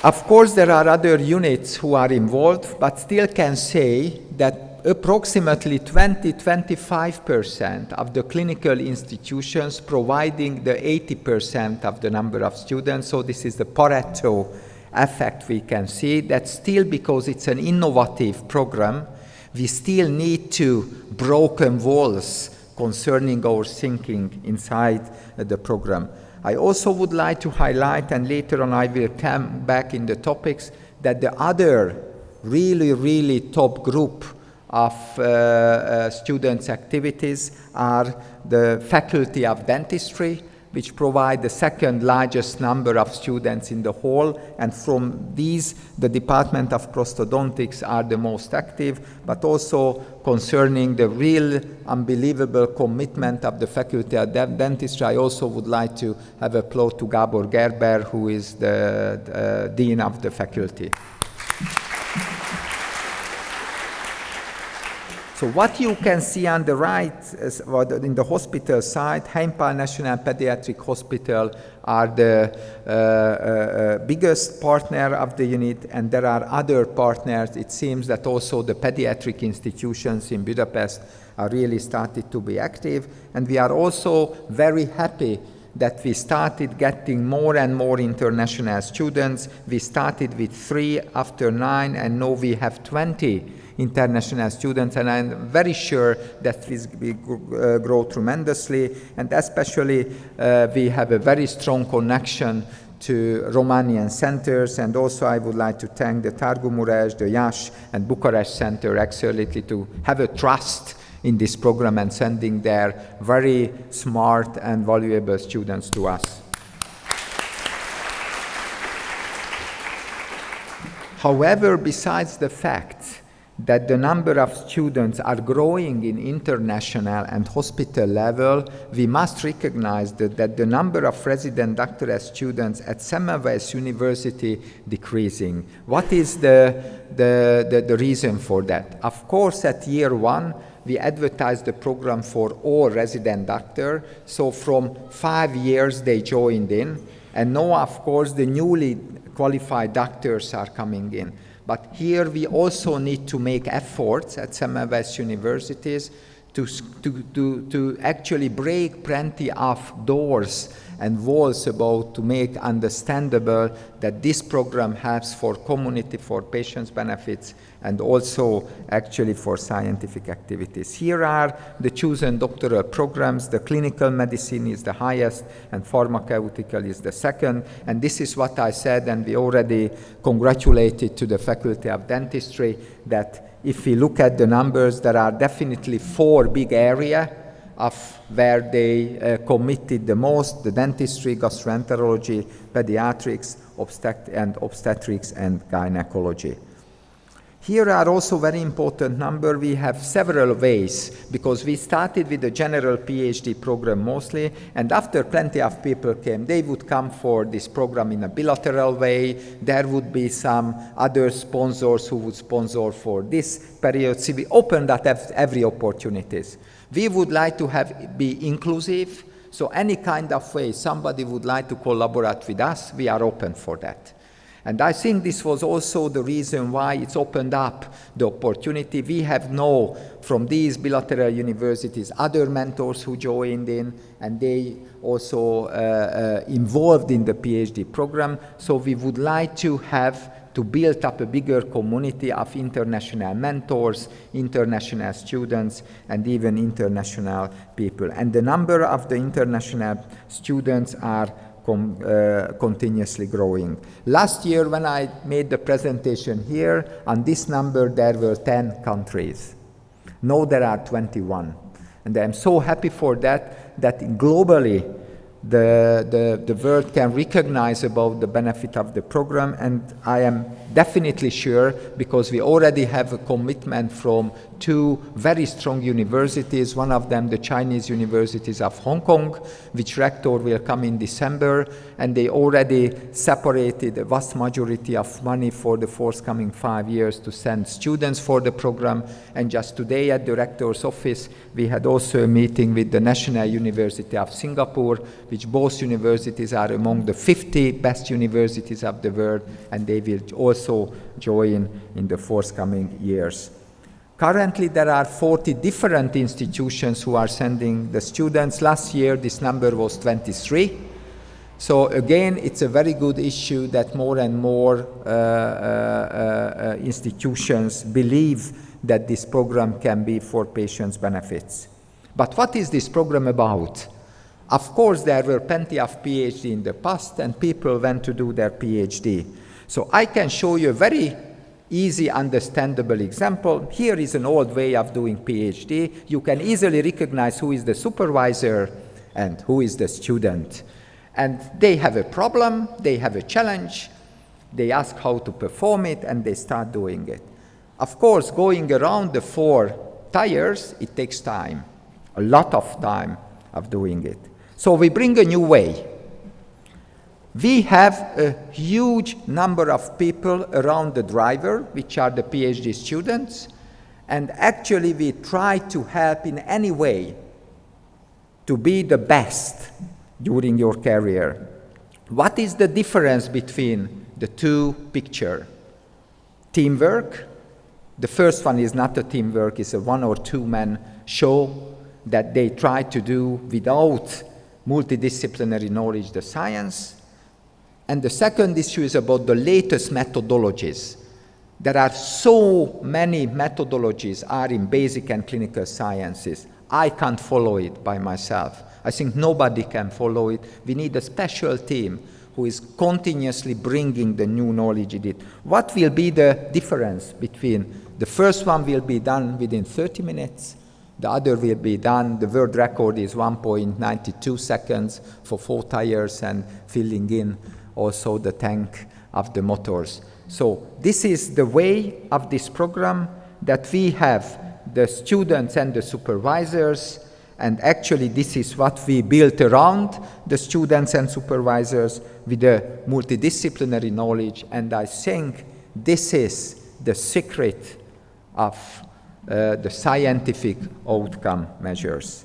Of course, there are other units who are involved, but still can say that approximately 20-25% of the clinical institutions providing the 80% of the number of students. So this is the Pareto effect we can see. That still, because it's an innovative program, we still need to broken walls concerning our thinking inside the program. I also would like to highlight, and later on I will come back in the topics, that the other really, really top group of students' activities are the Faculty of Dentistry, which provide the second largest number of students in the whole, and from these, the Department of Prosthodontics are the most active, but also concerning the real unbelievable commitment of the Faculty of Dentistry, I also would like to have applause to Gábor Gerber, who is the Dean of the faculty. So what you can see on the right, in the hospital side, Heimpál National Pediatric Hospital are the biggest partner of the unit, and there are other partners. It seems that also the pediatric institutions in Budapest are really started to be active, and we are also very happy that we started getting more and more international students. We started with 3 after 9, and now we have 20 international students, and I'm very sure that this will grow tremendously, and especially we have a very strong connection to Romanian centers, and also I would like to thank the Târgu Mureș, the Iași, and Bucharest Center absolutely to have a trust in this program and sending their very smart and valuable students to us. However, besides the fact that the number of students are growing in international and hospital level, we must recognize that the number of resident doctorate students at Semmelweis University decreasing. What is the reason for that? Of course, at year one, we advertised the program for all resident doctors, so from 5 years they joined in, and now, of course, the newly qualified doctors are coming in. But here we also need to make efforts at Semmelweis universities to actually break plenty of doors and walls about to make understandable that this program helps for community, for patients' benefits, and also actually for scientific activities. Here are the chosen doctoral programs. The clinical medicine is the highest, and pharmaceutical is the second. And this is what I said, and we already congratulated to the Faculty of Dentistry that if we look at the numbers, there are definitely 4 big areas of where they committed the most: the dentistry, gastroenterology, pediatrics, obstetrics, and gynecology. Here are also very important numbers. We have several ways, because we started with the general PhD program mostly, and after plenty of people came, they would come for this program in a bilateral way. There would be some other sponsors who would sponsor for this period. So we opened up every opportunities. We would like to be inclusive, so any kind of way somebody would like to collaborate with us, we are open for that. And I think this was also the reason why it's opened up the opportunity. We have now, from these bilateral universities, other mentors who joined in, and they also involved in the PhD program. So we would like to build up a bigger community of international mentors, international students, and even international people. And the number of the international students are continuously growing. Last year, when I made the presentation here, on this number there were 10 countries. Now there are 21. And I'm so happy for that globally the world can recognize about the benefit of the program, and I am definitely sure, because we already have a commitment from 2 very strong universities, one of them the Chinese universities of Hong Kong, which rector will come in December, and they already separated a vast majority of money for the forthcoming 5 years to send students for the program. And just today at the rector's office, we had also a meeting with the National University of Singapore, which both universities are among the 50 best universities of the world, and they will also join in the forthcoming years. Currently, there are 40 different institutions who are sending the students. Last year, this number was 23. So again, it's a very good issue that more and more institutions believe that this program can be for patients' benefits. But what is this program about? Of course, there were plenty of PhD in the past, and people went to do their PhD. So I can show you a very easy, understandable example. Here is an old way of doing PhD. You can easily recognize who is the supervisor and who is the student. And they have a problem, they have a challenge, they ask how to perform it, and they start doing it. Of course, going around the 4 tires, it takes time, a lot of time of doing it. So we bring a new way. We have a huge number of people around the driver, which are the PhD students, and actually we try to help in any way to be the best during your career. What is the difference between the 2 pictures? Teamwork. The first one is not a teamwork, it's a 1 or 2 man show that they try to do without multidisciplinary knowledge, the science. And the second issue is about the latest methodologies. There are so many methodologies are in basic and clinical sciences. I can't follow it by myself. I think nobody can follow it. We need a special team who is continuously bringing the new knowledge in it. What will be the difference between the first one will be done within 30 minutes, the other will be done, the world record is 1.92 seconds for 4 tires and filling in also the tank of the motors. So this is the way of this program, that we have the students and the supervisors, and actually this is what we built around the students and supervisors with the multidisciplinary knowledge, and I think this is the secret of the scientific outcome measures.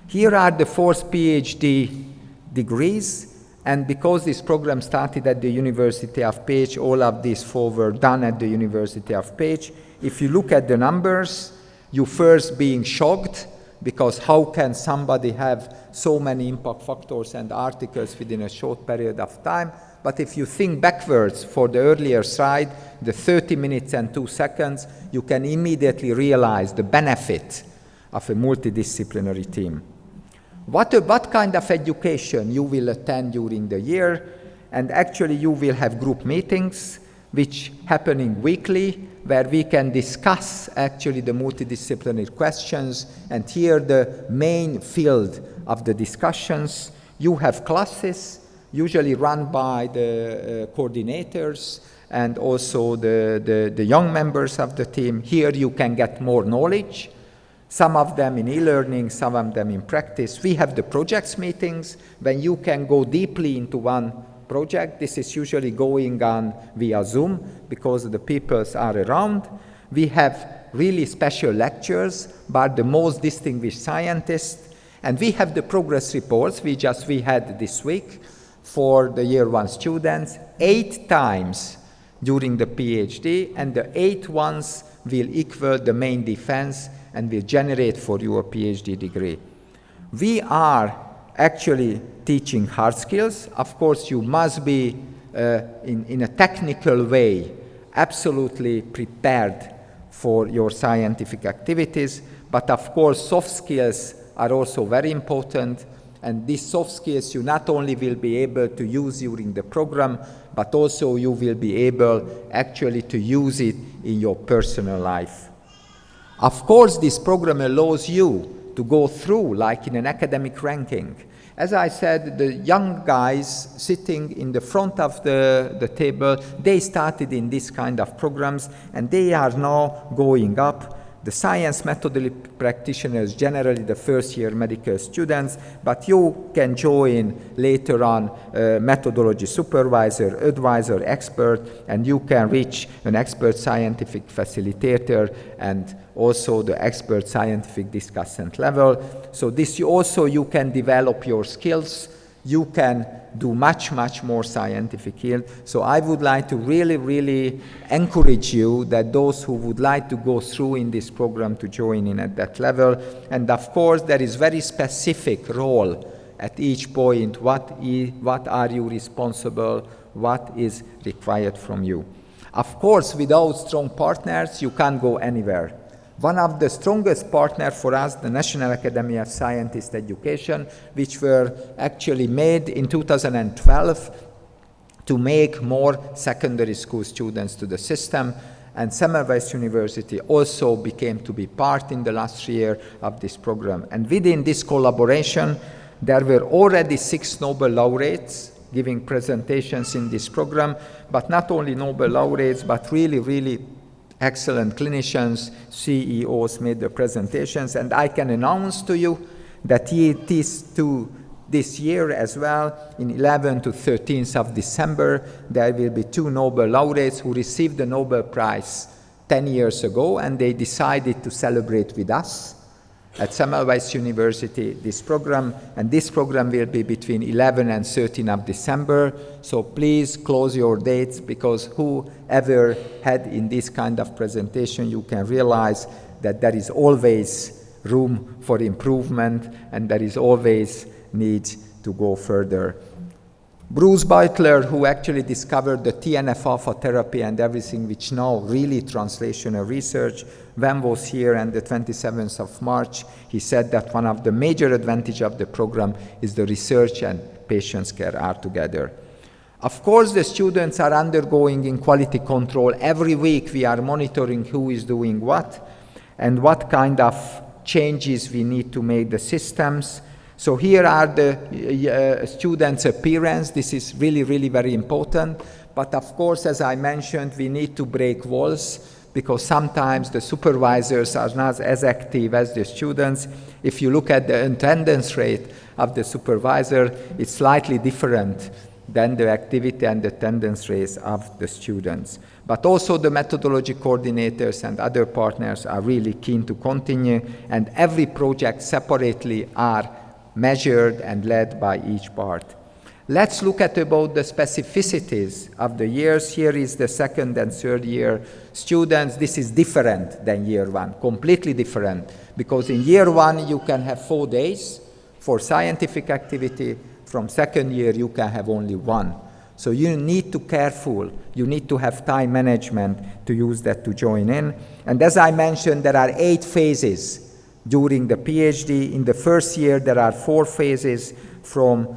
Here are the 4 PhD degrees, and because this program started at the University of Pécs, all of these 4 were done at the University of Pécs. If you look at the numbers, you first being shocked, because how can somebody have so many impact factors and articles within a short period of time? But if you think backwards for the earlier slide, the 30 minutes and 2 seconds, you can immediately realize the benefit of a multidisciplinary team. What kind of education you will attend during the year? And actually you will have group meetings, which happening weekly, where we can discuss actually the multidisciplinary questions and hear the main field of the discussions. You have classes, usually run by the coordinators and also the young members of the team. Here you can get more knowledge, some of them in e-learning, some of them in practice. We have the projects meetings, when you can go deeply into one project. This is usually going on via Zoom because the people are around. We have really special lectures by the most distinguished scientists, and we have the progress reports we had this week for the year 1 students 8 times during the PhD, and the 8 ones will equal the main defense and will generate for you a PhD degree. We are actually teaching hard skills. Of course, you must be in a technical way absolutely prepared for your scientific activities, but of course soft skills are also very important, and these soft skills you not only will be able to use during the program, but also you will be able actually to use it in your personal life. Of course, this program allows you to go through like in an academic ranking. As I said, the young guys sitting in the front of the table, they started in this kind of programs, and they are now going up. The science methodology practitioners, generally the first-year medical students, but you can join later on methodology supervisor, advisor, expert, and you can reach an expert scientific facilitator and also the expert scientific discussant level. So this you can develop your skills. You can do much more scientific field. So I would like to really encourage you that those who would like to go through in this program to join in at that level. And of course, there is very specific role at each point. What are you responsible? What is required from you? Of course, without strong partners, you can't go anywhere. One of the strongest partners for us, the National Academy of Scientist Education, which were actually made in 2012 to make more secondary school students to the system. And Semmelweis University also became to be part in the last year of this program. And within this collaboration, there were already 6 Nobel laureates giving presentations in this program, but not only Nobel laureates, but really excellent clinicians, CEOs made the presentations, and I can announce to you that it is this year as well, in 11th to 13th of December, there will be 2 Nobel laureates who received the Nobel Prize 10 years ago, and they decided to celebrate with us at Semmelweis University this program, and this program will be between 11 and 13 of December. So please close your dates, because whoever had in this kind of presentation, you can realize that there is always room for improvement and there is always need to go further. Bruce Beutler, who actually discovered the TNF-alpha therapy and everything, which now really translational research, when was here on the 27th of March, he said that one of the major advantages of the program is the research and patient's care are together. Of course, the students are undergoing in quality control. Every week we are monitoring who is doing what and what kind of changes we need to make the systems. So here are the students' appearance. This is really, really very important. But of course, as I mentioned, we need to break walls because sometimes the supervisors are not as active as the students. If you look at the attendance rate of the supervisor, it's slightly different than the activity and attendance rates of the students. But also the methodology coordinators and other partners are really keen to continue, and every project separately are measured and led by each part. Let's look at about the specificities of the years. Here is the second and third year students. This is different than year one, completely different, because in year one you can have 4 days for scientific activity. From second year you can have only 1. So you need to be careful. You need to have time management to use that to join in. And as I mentioned, there are 8 phases during the PhD. In the first year there are 4 phases from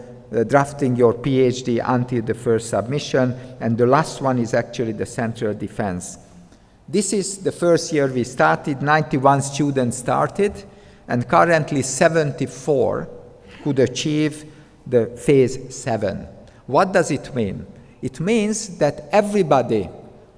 drafting your PhD until the first submission, and the last one is actually the central defense. This is the first year we started. 91 students started, and currently 74 could achieve the phase 7. What does it mean? It means that everybody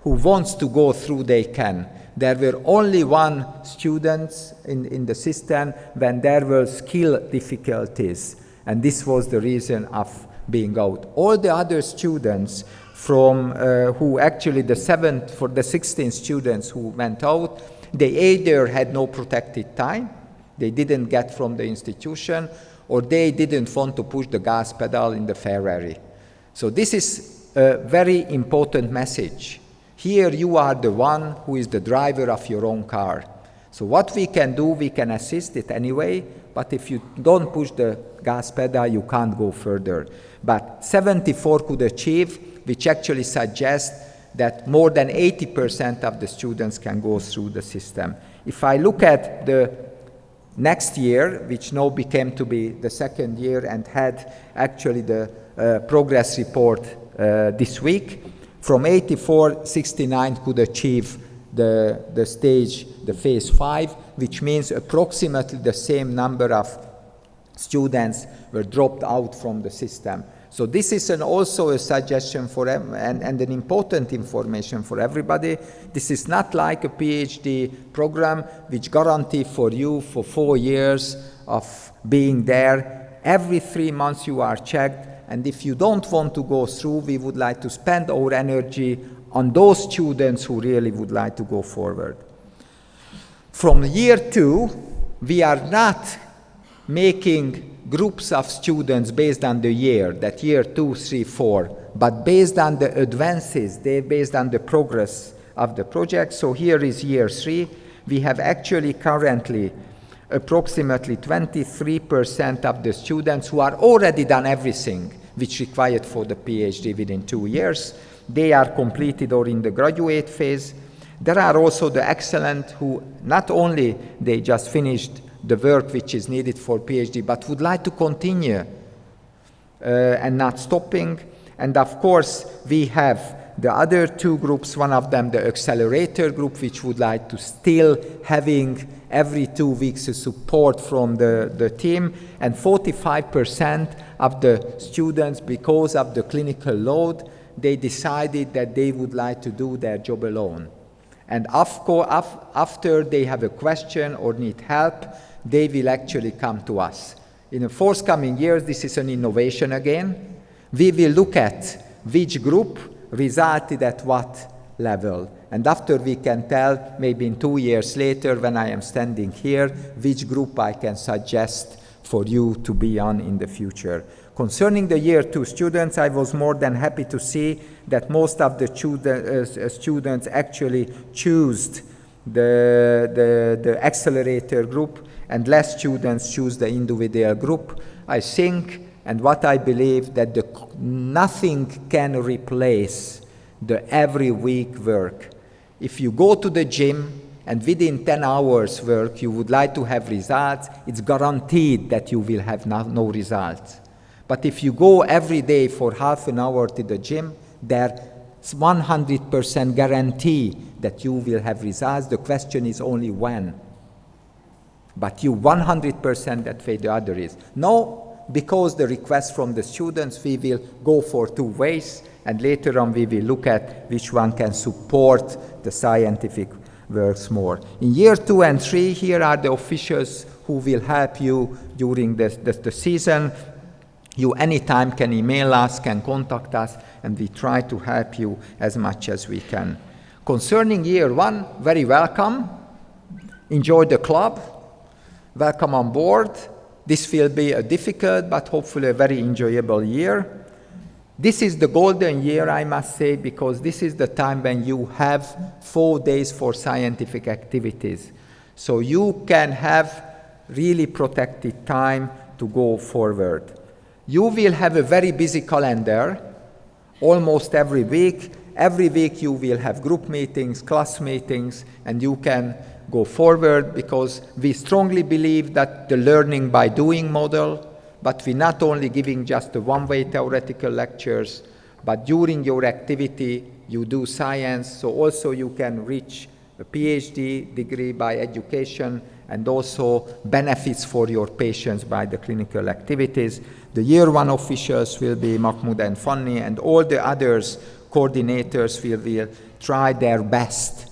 who wants to go through, they can. There were only 1 student in the system when there were skill difficulties, and this was the reason of being out. All the other students from who actually for the 16 students who went out, they either had no protected time, they didn't get from the institution, or they didn't want to push the gas pedal in the Ferrari. So this is a very important message. Here you are the one who is the driver of your own car. So what we can do, we can assist it anyway, but if you don't push the gas pedal, you can't go further. But 74 could achieve, which actually suggests that more than 80% of the students can go through the system. If I look at the next year, which now became to be the second year and had actually the progress report this week, from 84, 69 could achieve the stage, the phase 5, which means approximately the same number of students were dropped out from the system. So this is also a suggestion for them and an important information for everybody. This is not like a PhD program which guarantees for you for 4 years of being there. Every 3 months you are checked, and if you don't want to go through, we would like to spend our energy on those students who really would like to go forward. From year 2, we are not making groups of students based on the year, that year 2, 3, 4, but based on the advances, based on the progress of the project. So here is year 3. We have actually currently approximately 23% of the students who are already done everything which required for the PhD within 2 years. They are completed or in the graduate phase. There are also the excellent who not only they just finished the work which is needed for PhD, but would like to continue and not stopping. And of course, we have the other 2 groups, one of them the accelerator group, which would like to still having every 2 weeks a support from the team, and 45% of the students, because of the clinical load, they decided that they would like to do their job alone. And after they have a question or need help, they will actually come to us. In the forthcoming years, this is an innovation again. We will look at which group resulted at what level. And after we can tell, maybe in 2 years later, when I am standing here, which group I can suggest for you to be on in the future. Concerning the year 2 students, I was more than happy to see that most of the students actually choose the accelerator group, and less students choose the individual group. I think, and what I believe, that nothing can replace the every week work. If you go to the gym and within 10 hours work you would like to have results, it's guaranteed that you will have no results. But if you go every day for half an hour to the gym, there's 100% guarantee that you will have results. The question is only when. But you 100% that way the other is. No, because the request from the students, we will go for two ways, and later on we will look at which one can support the scientific works more. In year 2 and 3, here are the officials who will help you during the season. You anytime can email us, can contact us, and we try to help you as much as we can. Concerning year 1, very welcome. Enjoy the club. Welcome on board. This will be a difficult but hopefully a very enjoyable year. This is the golden year, I must say, because this is the time when you have 4 days for scientific activities. So you can have really protected time to go forward. You will have a very busy calendar, almost every week. Every week you will have group meetings, class meetings, and you can go forward because we strongly believe that the learning by doing model, but we're not only giving just the one-way theoretical lectures, but during your activity you do science, so also you can reach a PhD degree by education and also benefits for your patients by the clinical activities. The year 1 officials will be Mahmoud and Fanny, and all the others, coordinators, will try their best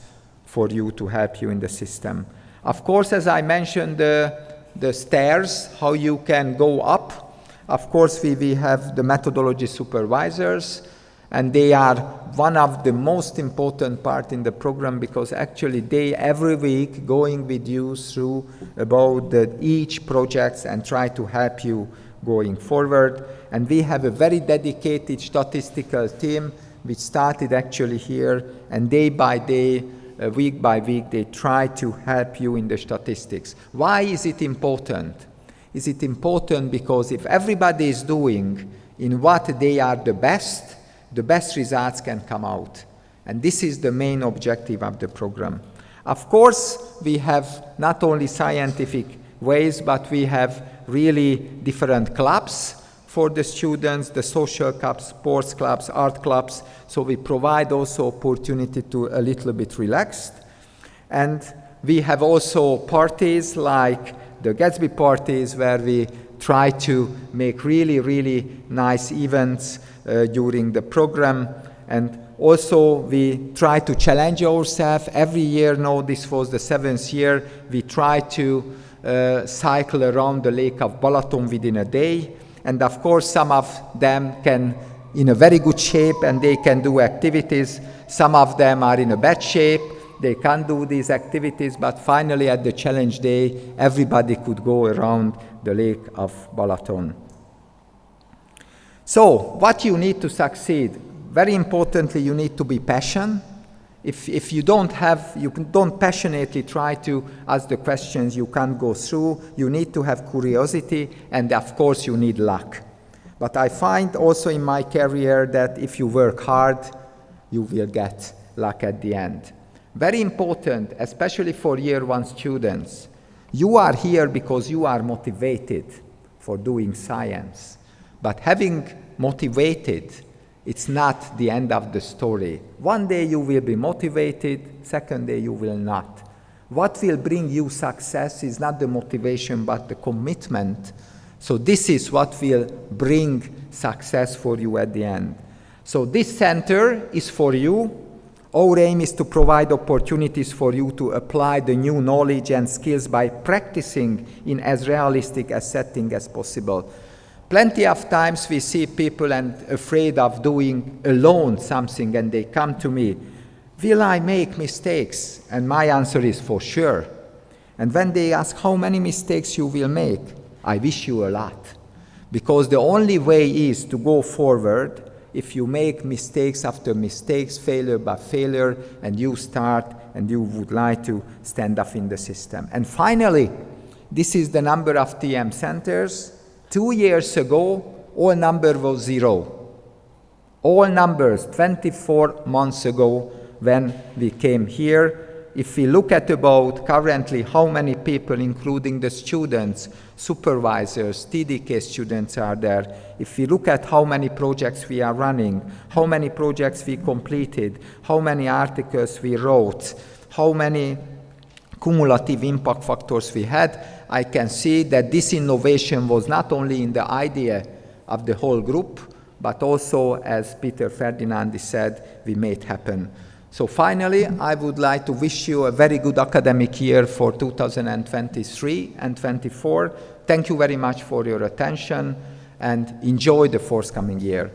for you to help you in the system. Of course, as I mentioned, the stairs, how you can go up. Of course, we have the methodology supervisors, and they are one of the most important part in the program because actually they every week going with you through about each projects and try to help you going forward. And we have a very dedicated statistical team which started actually here, and day by day, week by week, they try to help you in the statistics. Why is it important? Is it important because if everybody is doing in what they are the best results can come out. And this is the main objective of the program. Of course, we have not only scientific ways, but we have really different clubs for the students, the social clubs, sports clubs, art clubs. So we provide also opportunity to a little bit relaxed. And we have also parties like the Gatsby parties where we try to make really, really nice events during the program. And also we try to challenge ourselves. Every year, now this was the 7th year, we try to cycle around the lake of Balaton within a day. And of course, some of them can in a very good shape and they can do activities. Some of them are in a bad shape. They can't do these activities, but finally at the challenge day, everybody could go around the lake of Balaton. So, what you need to succeed? Very importantly, you need to be passionate. If you don't passionately try to ask the questions, you can't go through. You need to have curiosity, and of course you need luck. But I find also in my career that if you work hard, you will get luck at the end. Very important, especially for year 1 students. You are here because you are motivated for doing science. But having motivated, it's not the end of the story. One day you will be motivated, second day you will not. What will bring you success is not the motivation, but the commitment. So this is what will bring success for you at the end. So this center is for you. Our aim is to provide opportunities for you to apply the new knowledge and skills by practicing in as realistic a setting as possible. Plenty of times we see people afraid of doing alone something, and they come to me, will I make mistakes? And my answer is for sure. And when they ask how many mistakes you will make, I wish you a lot. Because the only way is to go forward if you make mistakes after mistakes, failure by failure, and you start and you would like to stand up in the system. And finally, this is the number of TM centers. 2 years ago, all number was 0. All numbers 24 months ago when we came here. if we look at about currently how many people, including the students, supervisors, TDK students are there, if we look at how many projects we are running, how many projects we completed, how many articles we wrote, how many cumulative impact factors we had, I can see that this innovation was not only in the idea of the whole group, but also, as Péter Ferdinandy said, we made happen. So finally, I would like to wish you a very good academic year for 2023 and 24. Thank you very much for your attention and enjoy the forthcoming year.